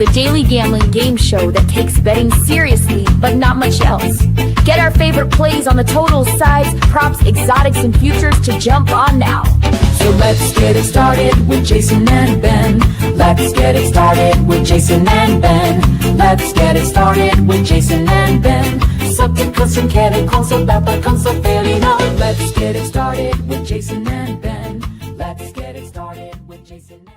The daily gambling game show that takes betting seriously, but not much else. Get our favorite plays on the totals, sides, props, exotics, and futures to jump on now. So let's get it started with Jason and Ben. Let's get it started with Jason and Ben. Let's get it started with Jason and Ben. Subject question, Kevin calls about the concept failing out. Let's get it started with Jason and Ben. Let's get it started with Jason and Ben.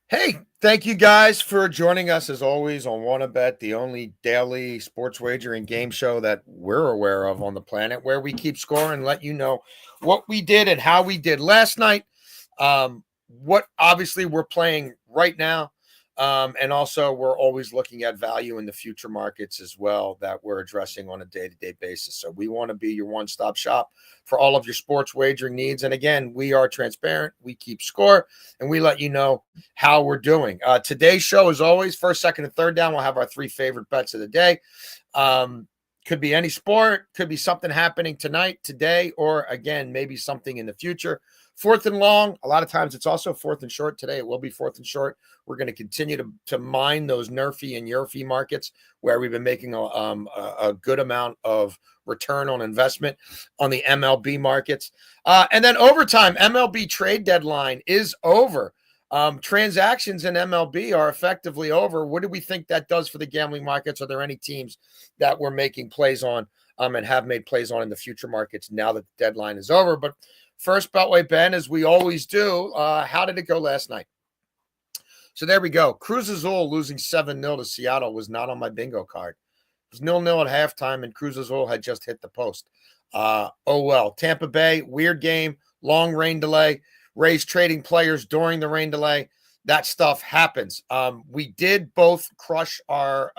Hey, thank you guys for joining us as always on WannaBet, the only daily sports wagering game show that we're aware of on the planet, where we keep score and let you know what we did and how we did last night, what obviously we're playing right now, and also we're always looking at value in the future markets as well that we're addressing on a day-to-day basis. So we want to be your one-stop shop for all of your sports wagering needs. And again, we are transparent, we keep score, and we let you know how we're doing. Today's show, as always, first, second, and third down, we'll have our three favorite bets of the day. Could be any sport, could be something happening tonight, today, or again, maybe something in the future. Fourth and long, a lot of times it's also fourth and short. Today it will be fourth and short. We're going to continue to mine those NERFy and YERFy markets where we've been making a good amount of return on investment on the MLB markets. And then overtime, MLB trade deadline is over. Transactions in MLB are effectively over. What do we think that does for the gambling markets? Are there any teams that we're making plays on and have made plays on in the future markets now that the deadline is over? But first, Beltway Ben, as we always do, how did it go last night? So there we go. Cruz Azul losing 7-0 to Seattle was not on my bingo card. It was 0-0 at halftime, and Cruz Azul had just hit the post. Oh well. Tampa Bay, weird game, long rain delay. Rays trading players during the rain delay. That stuff happens. We did both crush our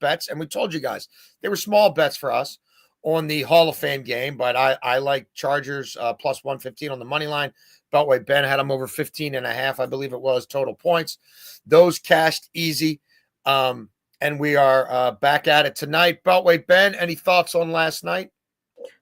bets, and we told you guys they were small bets for us on the Hall of Fame game, but I like Chargers plus 115 on the money line. Beltway Ben had them over 15.5, I believe it was, total points. Those cashed easy, and we are back at it tonight. Beltway Ben, any thoughts on last night?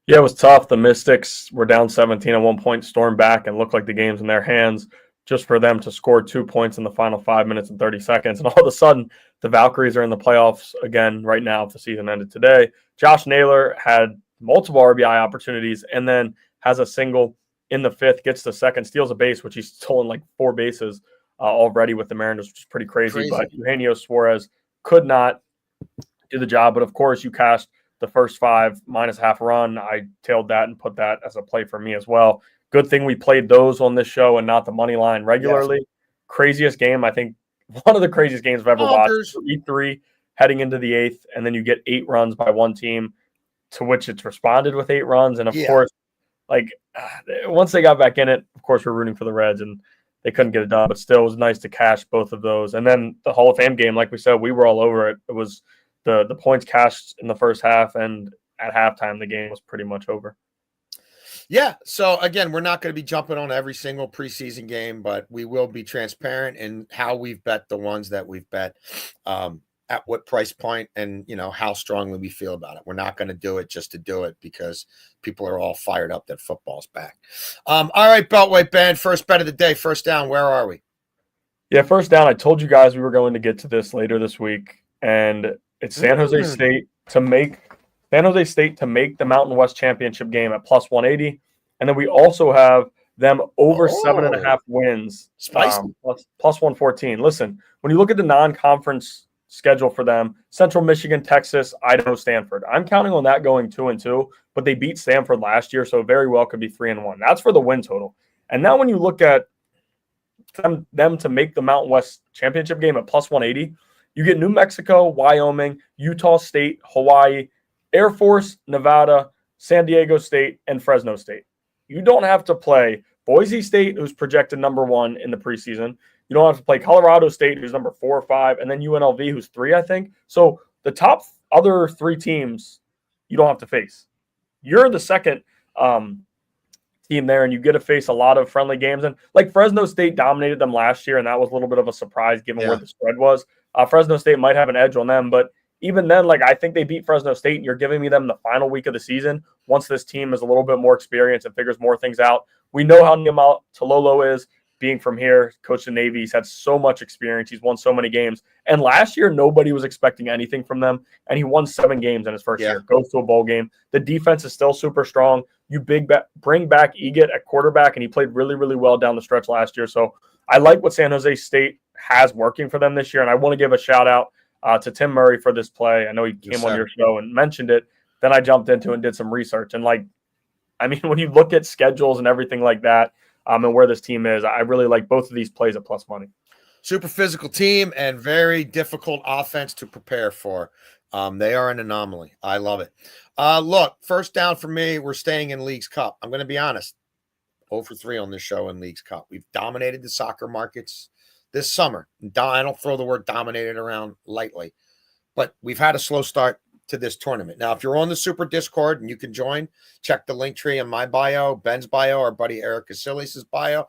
Yeah, it was tough. The Mystics were down 17 at one point, stormed back, and looked like the game's in their hands, just for them to score 2 points in the final 5 minutes and 30 seconds. And all of a sudden, the Valkyries are in the playoffs again right now if the season ended today. Josh Naylor had multiple RBI opportunities and then has a single in the fifth, gets the second, steals a base, which he's stolen like 4 bases already with the Mariners, which is pretty crazy. But Eugenio Suarez could not do the job. But, of course, you cashed the first 5 minus half run. I tailed that and put that as a play for me as well. Good thing we played those on this show and not the money line regularly. Yes. Craziest game, I think, one of the craziest games I've ever watched. E3 heading into the 8th, and then you get 8 runs by one team, to which it's responded with 8 runs. And, of course, once they got back in it, of course, we're rooting for the Reds, and they couldn't get it done. But still, it was nice to cash both of those. And then the Hall of Fame game, like we said, we were all over it. It was the points cashed in the first half, and at halftime, the game was pretty much over. Yeah. So again, we're not going to be jumping on every single preseason game, but we will be transparent in how we've bet the ones that we've bet, at what price point, and how strongly we feel about it. We're not going to do it just to do it because people are all fired up that football's back. All right, Beltway Ben, first bet of the day, first down. Where are we? Yeah, first down. I told you guys we were going to get to this later this week, and it's San Jose State to make the Mountain West Championship game at plus 180. And then we also have them over 7.5 wins, plus 114. Listen, when you look at the non-conference schedule for them, Central Michigan, Texas, Idaho, Stanford, I'm counting on that going 2-2, but they beat Stanford last year, so very well could be 3-1. That's for the win total. And now when you look at them to make the Mountain West Championship game at plus 180, you get New Mexico, Wyoming, Utah State, Hawaii, Air Force, Nevada, San Diego State, and Fresno State. You don't have to play Boise State, who's projected number 1 in the preseason. You don't have to play Colorado State, who's number 4 or 5, and then UNLV, who's 3, I think. So the top other 3 teams you don't have to face. You're the second team there, and you get to face a lot of friendly games. And like Fresno State dominated them last year, and that was a little bit of a surprise given where the spread was. Fresno State might have an edge on them, but even then, I think they beat Fresno State, and you're giving me them the final week of the season once this team is a little bit more experienced and figures more things out. We know how Niumatalolo is. being from here, coached the Navy. He's had so much experience. He's won so many games. And last year, nobody was expecting anything from them. And he won 7 games in his first year. Goes to a bowl game. The defense is still super strong. You bring back Egett at quarterback, and he played really, really well down the stretch last year. So I like what San Jose State has working for them this year. And I want to give a shout out to Tim Murray for this play. I know he came on your show and mentioned it. Then I jumped into and did some research. And when you look at schedules and everything like that, and where this team is, I really like both of these plays at plus money. Super physical team and very difficult offense to prepare for. They are an anomaly. I love it. Look, first down for me, we're staying in Leagues Cup. I'm going to be honest. 0 for 3 on this show in Leagues Cup. We've dominated the soccer markets this summer. I don't throw the word dominated around lightly, but we've had a slow start to this tournament. Now, if you're on the Super Discord and you can join, check the link tree in my bio, Ben's bio, our buddy Eric Casillas' bio.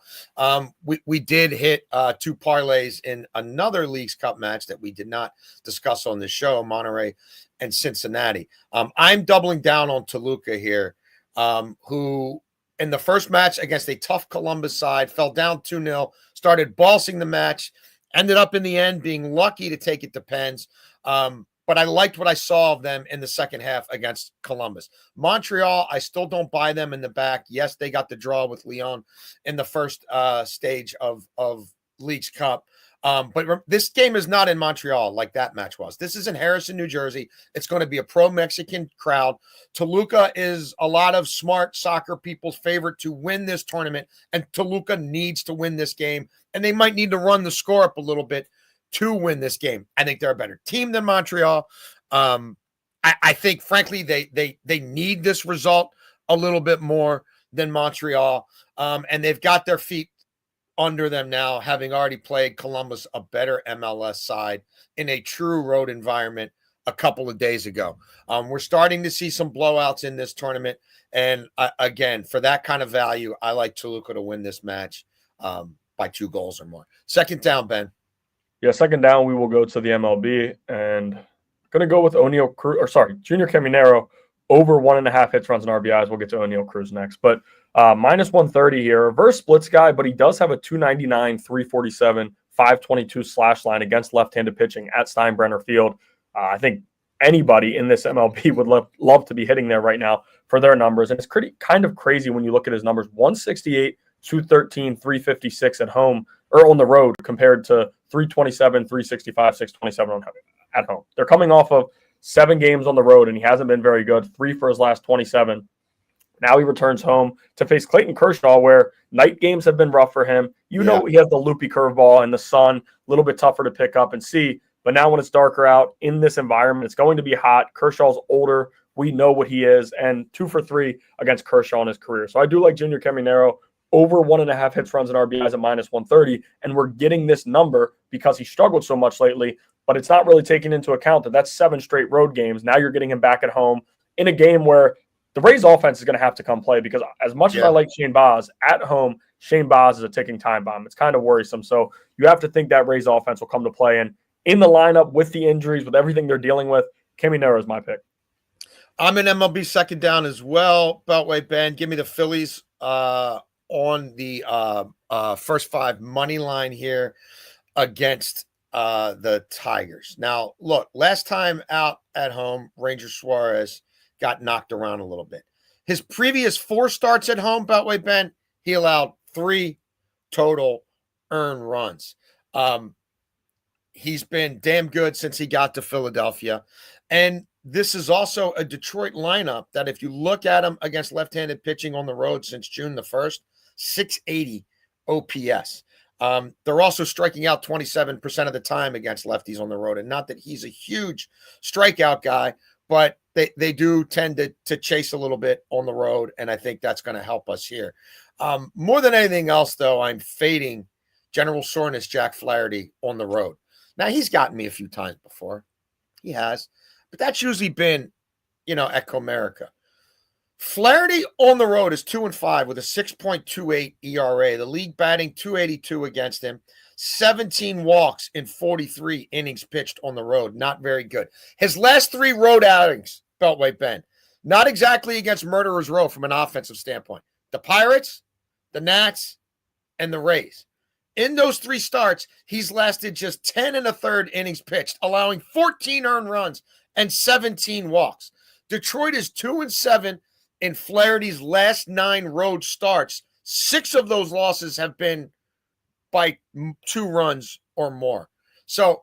We did hit 2 parlays in another Leagues Cup match that we did not discuss on this show, Monterey and Cincinnati. I'm doubling down on Toluca here, who in the first match against a tough Columbus side fell down 2-0, started bossing the match, ended up in the end being lucky to take it to pens. But I liked what I saw of them in the second half against Columbus. Montreal, I still don't buy them in the back. Yes, they got the draw with Lyon in the first stage of Leagues Cup. But this game is not in Montreal like that match was. This is in Harrison, New Jersey. It's going to be a pro-Mexican crowd. Toluca is a lot of smart soccer people's favorite to win this tournament, and Toluca needs to win this game, and they might need to run the score up a little bit to win this game. I think they're a better team than Montreal. I think, frankly, they need this result a little bit more than Montreal, and they've got their feet under them now, having already played Columbus, a better MLS side, in a true road environment a couple of days ago. We're starting to see some blowouts in this tournament, and again, for that kind of value, I like Toluca to win this match by 2 goals or more. Second down, Ben. Yeah, second down, we will go to the MLB, and going to go with Junior Caminero over 1.5 hits, runs, and RBIs. We'll get to O'Neal Cruz next. But minus 130 here. Reverse splits guy, but he does have a 299, 347, 522 slash line against left-handed pitching at Steinbrenner Field. I think anybody in this MLB would love to be hitting there right now for their numbers. And it's kind of crazy when you look at his numbers. 168, 213, 356 at home or on the road compared to 327, 365, 627 at home. They're coming off of 7 games on the road, and he hasn't been very good. 3 for his last 27. Now he returns home to face Clayton Kershaw, where night games have been rough for him. He has the loopy curveball in the sun, a little bit tougher to pick up and see. But now when it's darker out in this environment, it's going to be hot. Kershaw's older. We know what he is. And 2 for 3 against Kershaw in his career. So I do like Junior Caminero over 1.5 hits, runs, and RBIs at minus 130. And we're getting this number because he struggled so much lately. But it's not really taking into account that that's 7 straight road games. Now you're getting him back at home in a game where the Rays offense is going to have to come play, because as much as I like Shane Baz, at home, Shane Baz is a ticking time bomb. It's kind of worrisome. So you have to think that Rays offense will come to play. And in the lineup with the injuries, with everything they're dealing with, Caminero is my pick. I'm in MLB second down as well. Beltway, Ben, give me the Phillies on the first 5 money line here against the Tigers. Now, look, last time out at home, Ranger Suarez got knocked around a little bit. His previous 4 starts at home, Beltway, Ben, he allowed 3 total earned runs. He's been damn good since he got to Philadelphia. And this is also a Detroit lineup that, if you look at him against left-handed pitching on the road since June the 1st, 680 OPS. They're also striking out 27% of the time against lefties on the road. And not that he's a huge strikeout guy, but they do tend to chase a little bit on the road, and I think that's going to help us here. More than anything else, though, I'm fading General Soreness Jack Flaherty on the road. Now, he's gotten me a few times before. He has. But that's usually been, at Comerica. Flaherty on the road is 2-5 with a 6.28 ERA. The league batting .282 against him. 17 walks in 43 innings pitched on the road. Not very good. His last 3 road outings, Beltway Ben, not exactly against Murderers Row from an offensive standpoint. The Pirates, the Nats, and the Rays. In those 3 starts, he's lasted just 10 and a third innings pitched, allowing 14 earned runs and 17 walks. Detroit is 2-7 in Flaherty's last 9 road starts. 6 of those losses have been by 2 runs or more. So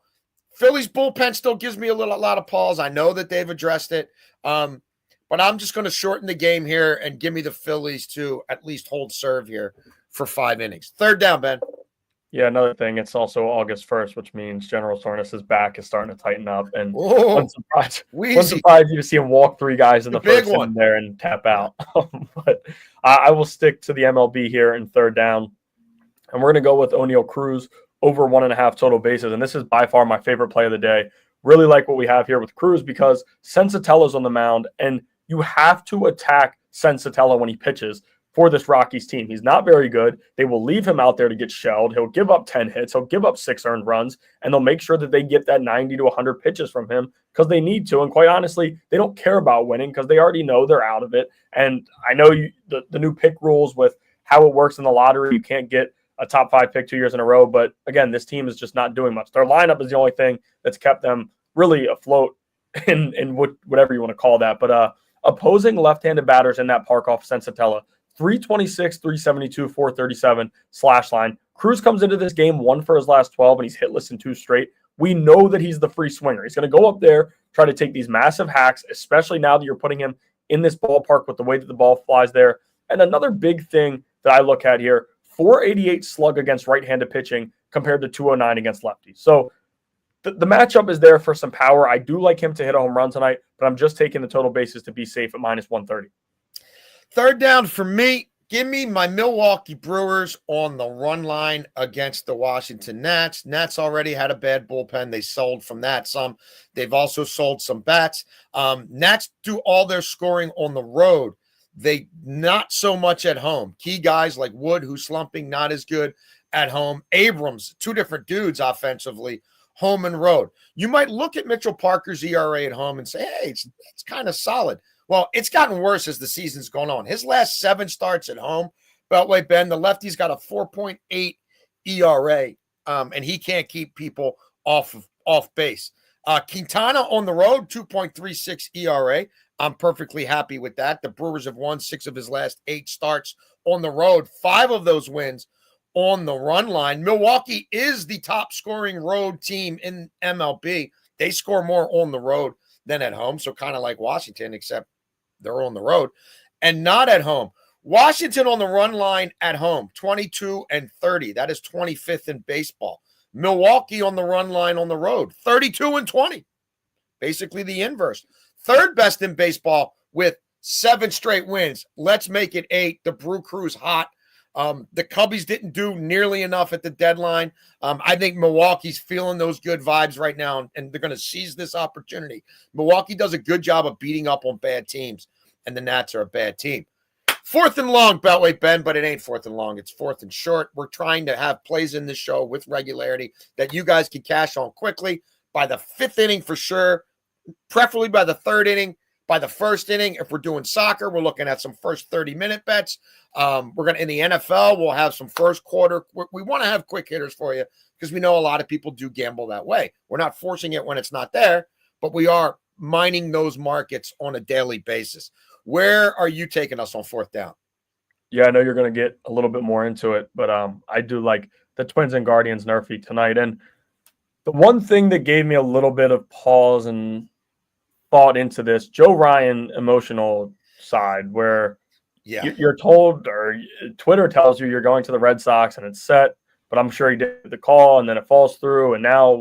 Philly's bullpen still gives me a lot of pause. I know that they've addressed it, but I'm just going to shorten the game here and give me the Phillies to at least hold serve here for 5 innings. 3rd down, Ben. Yeah, another thing, it's also August 1st, which means General Soreness's back is starting to tighten up. And wouldn't surprise you to see him walk 3 guys in the first inning there and tap out. But I will stick to the MLB here in 3rd down. And we're going to go with O'Neal Cruz over 1.5 total bases. And this is by far my favorite play of the day. Really like what we have here with Cruz because Sensatella's on the mound, and you have to attack Sensatella when he pitches for this Rockies team. He's not very good. They will leave him out there to get shelled. He'll give up 10 hits. He'll give up 6 earned runs, and they'll make sure that they get that 90 to 100 pitches from him because they need to. And quite honestly, they don't care about winning because they already know they're out of it. And I know the new pick rules with how it works in the lottery, you can't get a top 5 pick 2 years in a row. But again, this team is just not doing much. Their lineup is the only thing that's kept them really afloat in whatever you want to call that. But opposing left-handed batters in that park off Sensatella, 326, 372, 437 slash line. Cruz comes into this game 1 for his last 12, and he's hitless in 2 straight. We know that he's the free swinger. He's going to go up there, try to take these massive hacks, especially now that you're putting him in this ballpark with the way that the ball flies there. And another big thing that I look at here, 488 slug against right-handed pitching compared to 209 against lefties. So the matchup is there for some power. I do like him to hit a home run tonight, but I'm just taking the total bases to be safe at minus 130. 3rd down for me. Give me my Milwaukee Brewers on the run line against the Washington Nats. Nats already had a bad bullpen. They sold from that some. They've also sold some bats. Nats do all their scoring on the road. They not so much at home. Key guys like Wood, who's slumping, not as good at home. Abrams, 2 different dudes offensively, home and road. You might look at Mitchell Parker's ERA at home and say, hey, it's kind of solid. Well, it's gotten worse as the season's gone on. His last 7 starts at home, Beltway Ben, the lefty's got a 4.8 ERA, and he can't keep people off base. Quintana on the road, 2.36 ERA. I'm perfectly happy with that. The Brewers have won 6 of his last 8 starts on the road, 5 of those wins on the run line. Milwaukee is the top scoring road team in MLB. They score more on the road than at home, so kind of like Washington, except they're on the road and not at home. Washington on the run line at home, 22 and 30. That is 25th in baseball. Milwaukee on the run line on the road, 32 and 20. Basically the inverse. 3rd best in baseball with 7 straight wins. Let's make it 8. The Brew Crew's hot. The Cubbies didn't do nearly enough at the deadline. I think Milwaukee's feeling those good vibes right now, and they're going to seize this opportunity. Milwaukee does a good job of beating up on bad teams, and the Nats are a bad team. 4th and long, Beltway Ben, but it ain't 4th and long. It's 4th and short. We're trying to have plays in this show with regularity that you guys can cash on quickly by the 5th inning for sure, preferably by the 3rd inning. By the 1st inning, if we're doing soccer, we're looking at some first 30-minute bets. We're going to, in the NFL, we'll have some first quarter. We want to have quick hitters for you because we know a lot of people do gamble that way. We're not forcing it when it's not there, but we are mining those markets on a daily basis. Where are you taking us on 4th down? Yeah, I know you're going to get a little bit more into it, but I do like the Twins and Guardians nerfy tonight. And the one thing that gave me a little bit of pause and thought into this, Joe Ryan emotional side, where you're told, or Twitter tells you you're going to the Red Sox and it's set, but I'm sure he did the call and then it falls through. And now,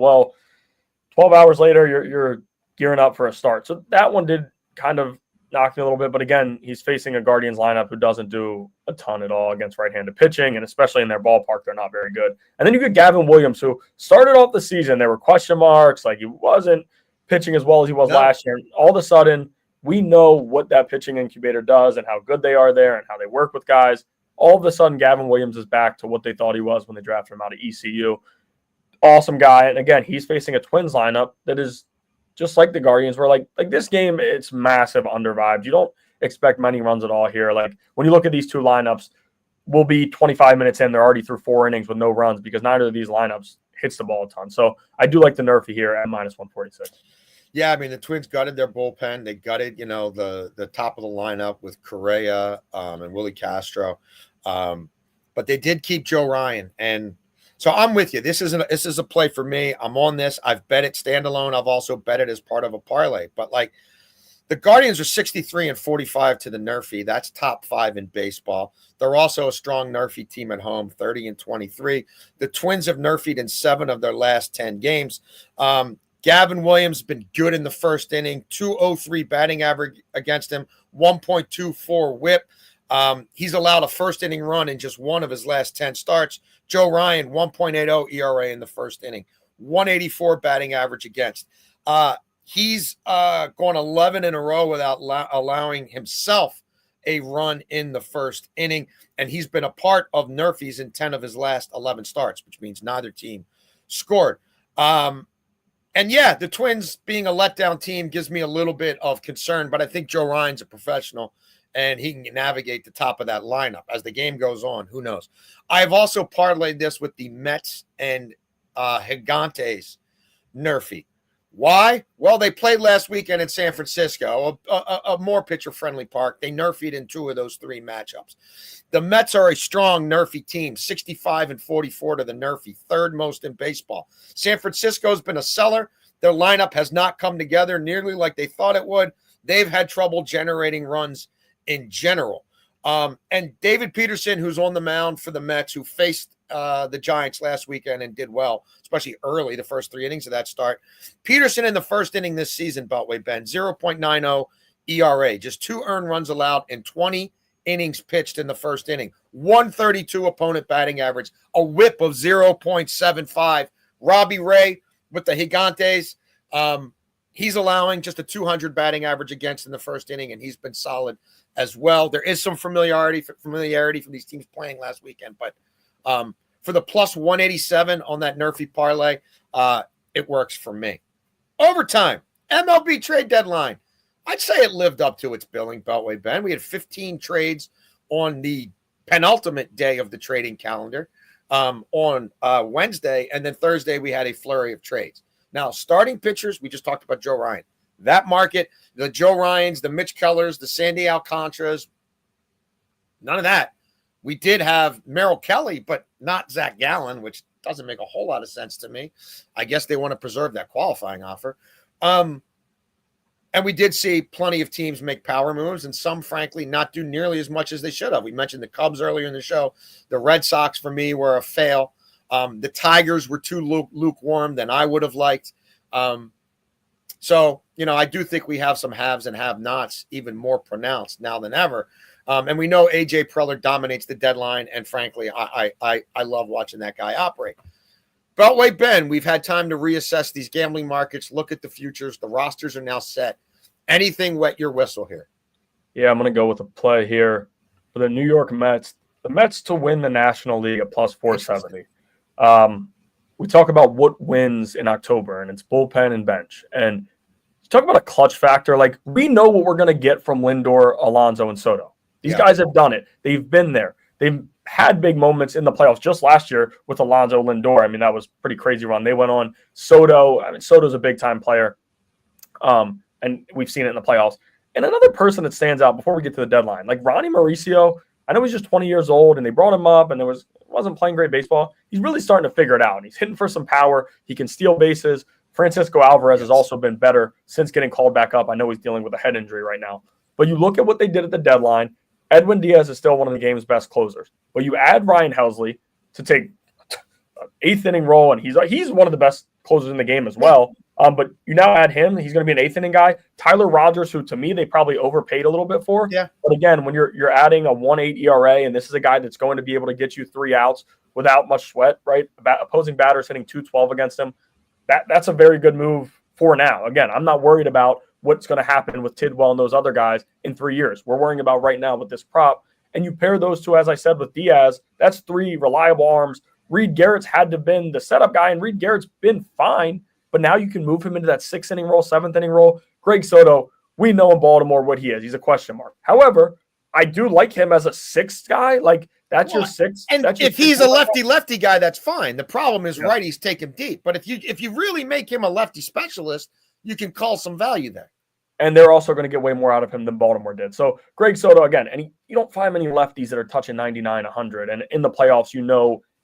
12 hours later, you're gearing up for a start. So that one did kind of knock me a little bit. But again, he's facing a Guardians lineup who doesn't do a ton at all against right-handed pitching, and especially in their ballpark, they're not very good. And then you get Gavin Williams, who started off the season, there were question marks, like he wasn't pitching as well as he was last year. And all of a sudden, we know what that pitching incubator does and how good they are there and how they work with guys. All of a sudden, Gavin Williams is back to what they thought he was when they drafted him out of ECU. Awesome guy. And again, he's facing a Twins lineup that is just like the Guardians, where like this game, it's massive under vibes. You don't expect many runs at all here. Like when you look at these 2 lineups, we'll be 25 minutes in. They're already through 4 innings with no runs because neither of these lineups hits the ball a ton. So I do like the Nerfy here at -146. Yeah, I mean, the Twins gutted their bullpen. They gutted, the top of the lineup with Correa and Willie Castro. But they did keep Joe Ryan. And so I'm with you. This is a play for me. I'm on this. I've bet it standalone. I've also bet it as part of a parlay. But like the Guardians are 63-45 to the Nerfy. That's top 5 in baseball. They're also a strong Nerfy team at home, 30-23. The Twins have Nerfied in 7 of their last 10 games. Gavin Williams has been good in the first inning, 203 batting average against him, 1.24 whip. He's allowed a first inning run in just 1 of his last 10 starts. Joe Ryan, 1.80 ERA in the first inning, 184 batting average against. He's gone 11 in a row without allowing himself a run in the first inning, and he's been a part of Nerfies in 10 of his last 11 starts, which means neither team scored. And yeah, the Twins being a letdown team gives me a little bit of concern, but I think Joe Ryan's a professional and he can navigate the top of that lineup as the game goes on. Who knows? I've also parlayed this with the Mets and Gigantes Nerfy. Why? Well, they played last weekend in San Francisco, a more pitcher-friendly park. They Nerfied in 2 of those 3 matchups. The Mets are a strong Nerfy team, 65-44 to the Nerfy, 3rd most in baseball. San Francisco's been a seller. Their lineup has not come together nearly like they thought it would. They've had trouble generating runs in general. And David Peterson, who's on the mound for the Mets, who faced the Giants last weekend and did well, especially early, the first 3 innings of that start. Peterson in the first inning this season, Beltway Ben, 0.90 ERA, just 2 earned runs allowed in 20 innings pitched in the first inning, 132 opponent batting average, a whip of 0.75. Robbie Ray with the Gigantes, he's allowing just a 200 batting average against in the first inning, and he's been solid as well. There is some familiarity from these teams playing last weekend, but for the plus 187 on that Nerfy parlay, it works for me. Overtime, MLB trade deadline. I'd say it lived up to its billing, Beltway Ben. We had 15 trades on the penultimate day of the trading calendar on Wednesday, and then Thursday we had a flurry of trades. Now, starting pitchers, we just talked about Joe Ryan. That market, the Joe Ryans, the Mitch Kellers, the Sandy Alcantaras, none of that. We did have Merrill Kelly, but not Zach Gallen, which doesn't make a whole lot of sense to me. I guess they want to preserve that qualifying offer. And we did see plenty of teams make power moves and some, frankly, not do nearly as much as they should have. We mentioned the Cubs earlier in the show. The Red Sox, for me, were a fail. The Tigers were too lukewarm than I would have liked. So, I do think we have some haves and have-nots even more pronounced now than ever. And we know A.J. Preller dominates the deadline, and frankly, I love watching that guy operate. Beltway Ben, we've had time to reassess these gambling markets, look at the futures. The rosters are now set. Anything wet your whistle here? Yeah, I'm going to go with a play here for the New York Mets. The Mets to win the National League at plus 470. We talk about what wins in October, and it's bullpen and bench. And talk about a clutch factor. Like, we know what we're going to get from Lindor, Alonso, and Soto. These guys have done it. They've been there. They've had big moments in the playoffs just last year with Alonso, Lindor. I mean, that was pretty crazy run. They went on Soto. I mean, Soto's a big-time player, and we've seen it in the playoffs. And another person that stands out before we get to the deadline, like Ronnie Mauricio, I know he's just 20 years old, and they brought him up, and wasn't playing great baseball. He's really starting to figure it out. He's hitting for some power. He can steal bases. Francisco Alvarez has also been better since getting called back up. I know he's dealing with a head injury right now. But you look at what they did at the deadline. Edwin Diaz is still one of the game's best closers. But you add Ryan Helsley to take an 8th inning role, and he's one of the best closers in the game as well. But you now add him. He's going to be an 8th inning guy. Tyler Rogers, who to me they probably overpaid a little bit for. Yeah. But again, when you're adding a 1.8 ERA, and this is a guy that's going to be able to get you 3 outs without much sweat, right? Opposing batters hitting 212 against him. That's a very good move for now. Again, I'm not worried about what's going to happen with Tidwell and those other guys in 3 years. We're worrying about right now with this prop. And you pair those two, as I said, with Diaz, that's 3 reliable arms. Reed Garrett's had to have been the setup guy, and Reed Garrett's been fine. But now you can move him into that 6th inning role, 7th inning role. Greg Soto, we know in Baltimore what he is. He's a question mark. However, I do like him as a 6th guy. Like, That's your six. And that's your if he's a six- lefty guy, that's fine. The problem is Yeah. righties take him deep. But if you really make him a lefty specialist, you can call some value there. And they're also going to get way more out of him than Baltimore did. So Greg Soto, again, and you don't find many lefties that are touching 99, 100. And in the playoffs,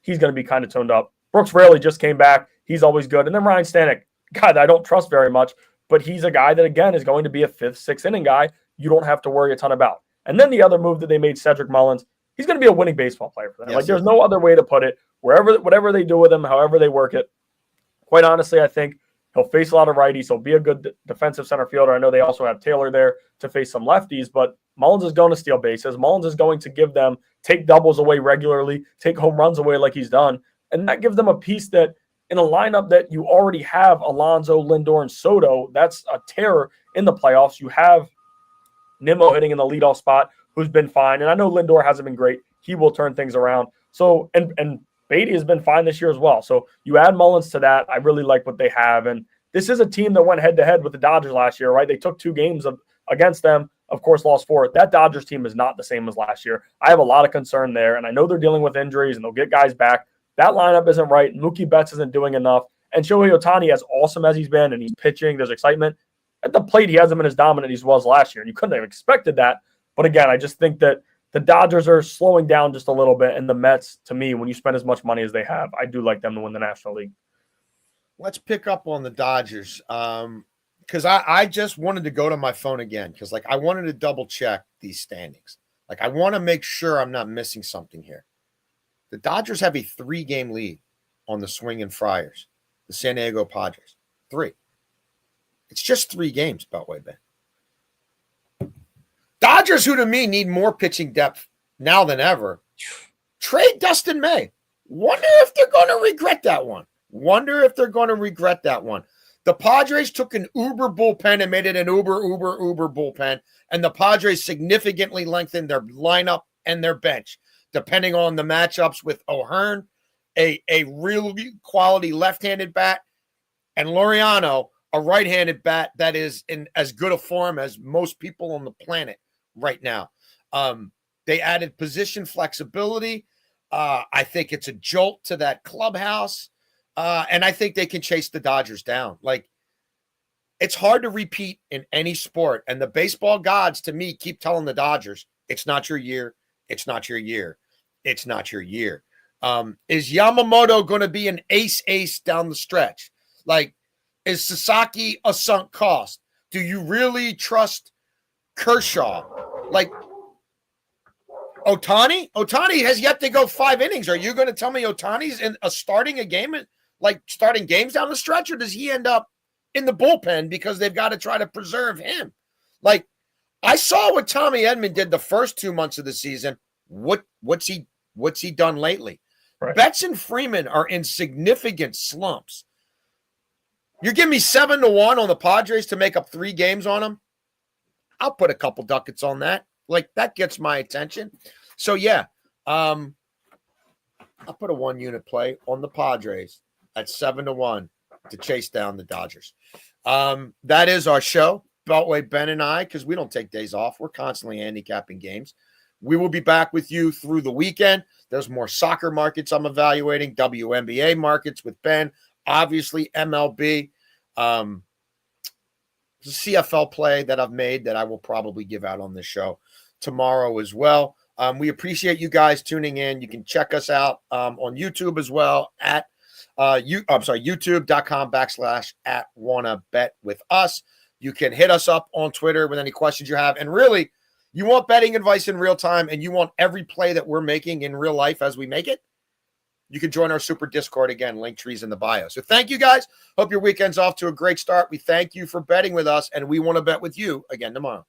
he's going to be kind of toned up. Brooks Raley just came back. He's always good. And then Ryan Stanek, guy that I don't trust very much, but he's a guy that, again, is going to be a fifth, sixth inning guy you don't have to worry a ton about. And then the other move that they made, Cedric Mullins, he's going to be a winning baseball player for them. Yes, there's no other way to put it. Whatever they do with him, however they work it, quite honestly, I think he'll face a lot of righties. He'll be a good defensive center fielder. I know they also have Taylor there to face some lefties, but Mullins is going to steal bases. Mullins is going to give them, take doubles away regularly, take home runs away like he's done. And that gives them a piece that in a lineup that you already have Alonso, Lindor, and Soto, that's a terror in the playoffs. You have Nimmo hitting in the leadoff spot, who's been fine. And I know Lindor hasn't been great. He will turn things around. So, and Beatty has been fine this year as well. So you add Mullins to that. I really like what they have. And this is a team that went head-to-head with the Dodgers last year, right? They took 2 games against them, of course, lost 4. That Dodgers team is not the same as last year. I have a lot of concern there, and I know they're dealing with injuries, and they'll get guys back. That lineup isn't right. Mookie Betts isn't doing enough. And Shohei Ohtani, as awesome as he's been, and he's pitching, there's excitement. At the plate, he hasn't been as dominant as he was last year, and you couldn't have expected that. But again, I just think that the Dodgers are slowing down just a little bit, and the Mets, to me, when you spend as much money as they have, I do like them to win the National League. Let's pick up on the Dodgers because I just wanted to go to my phone again because, I wanted to double-check these standings. I want to make sure I'm not missing something here. The Dodgers have a 3-game lead on the Swinging Friars, the San Diego Padres. 3. It's just 3 games, Beltway Ben. Dodgers, who to me need more pitching depth now than ever, trade Dustin May. Wonder if they're going to regret that one. The Padres took an uber bullpen and made it an uber bullpen, and the Padres significantly lengthened their lineup and their bench, depending on the matchups with O'Hearn, a really quality left-handed bat, and Laureano, a right-handed bat that is in as good a form as most people on the planet right now. They added position flexibility. I think it's a jolt to that clubhouse. And I think they can chase the Dodgers down. It's hard to repeat in any sport. And the baseball gods, to me, keep telling the Dodgers, it's not your year. It's not your year. It's not your year. Is Yamamoto going to be an ace down the stretch? Is Sasaki a sunk cost? Do you really trust Kershaw? Ohtani? Ohtani has yet to go 5 innings. Are you going to tell me Ohtani's starting a game, starting games down the stretch, or does he end up in the bullpen because they've got to try to preserve him? I saw what Tommy Edman did the first 2 months of the season. What's he done lately? Right. Betts and Freeman are in significant slumps. You're giving me 7-1 on the Padres to make up 3 games on them. I'll put a couple ducats on that. That gets my attention. So, yeah, I'll put a 1-unit play on the Padres at 7-1 to chase down the Dodgers. That is our show. Beltway, Ben, and I, because we don't take days off. We're constantly handicapping games. We will be back with you through the weekend. There's more soccer markets I'm evaluating, WNBA markets with Ben, obviously MLB. CFL play that I've made that I will probably give out on this show tomorrow as well. We appreciate you guys tuning in. You can check us out on YouTube as well at youtube.com/@wannabetwithus. You can hit us up on Twitter with any questions you have. And really, you want betting advice in real time and you want every play that we're making in real life as we make it, you can join our super Discord. Again, link trees in the bio. So thank you guys. Hope your weekend's off to a great start. We thank you for betting with us, and we want to bet with you again tomorrow.